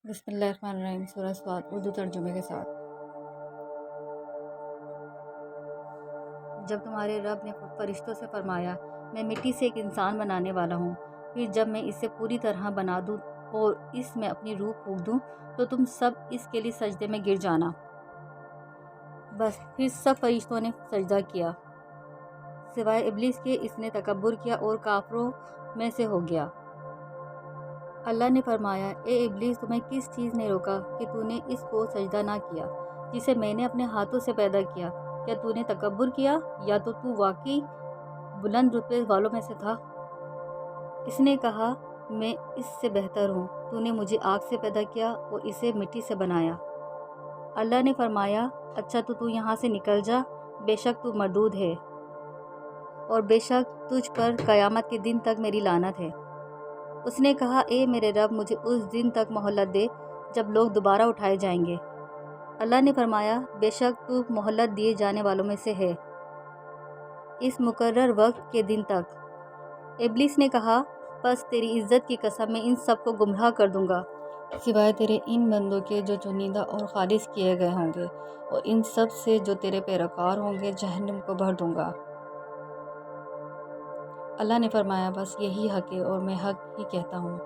بسم اللہ الرحمن الرحیم۔ سورہ صاد اردو ترجمے کے ساتھ۔ جب تمہارے رب نے فرشتوں سے فرمایا میں مٹی سے ایک انسان بنانے والا ہوں، پھر جب میں اسے پوری طرح بنا دوں اور اس میں اپنی روح پھونک دوں تو تم سب اس کے لیے سجدے میں گر جانا۔ بس پھر سب فرشتوں نے سجدہ کیا سوائے ابلیس کے۔ اس نے تکبر کیا اور کافروں میں سے ہو گیا۔ اللہ نے فرمایا اے ابلیس، تمہیں کس چیز نے روکا کہ تو نے اس کو سجدہ نہ کیا جسے میں نے اپنے ہاتھوں سے پیدا کیا؟ کیا تو نے تکبر کیا یا تو واقعی بلند رتبے والوں میں سے تھا؟ اس نے کہا میں اس سے بہتر ہوں، تو نے مجھے آگ سے پیدا کیا اور اسے مٹی سے بنایا۔ اللہ نے فرمایا اچھا تو یہاں سے نکل جا، بے شک تو مردود ہے اور بے شک تجھ پر قیامت کے دن تک میری لعنت ہے۔ اس نے کہا اے میرے رب، مجھے اس دن تک مہلت دے جب لوگ دوبارہ اٹھائے جائیں گے۔ اللہ نے فرمایا بے شک تو مہلت دیے جانے والوں میں سے ہے اس مقرر وقت کے دن تک۔ ابلیس نے کہا پس تیری عزت کی قسم میں ان سب کو گمراہ کر دوں گا سوائے تیرے ان بندوں کے جو چنیدہ اور خالص کیے گئے ہوں گے، اور ان سب سے جو تیرے پیروکار ہوں گے جہنم کو بھر دوں گا۔ اللہ نے فرمایا بس یہی حق ہے اور میں حق ہی کہتا ہوں۔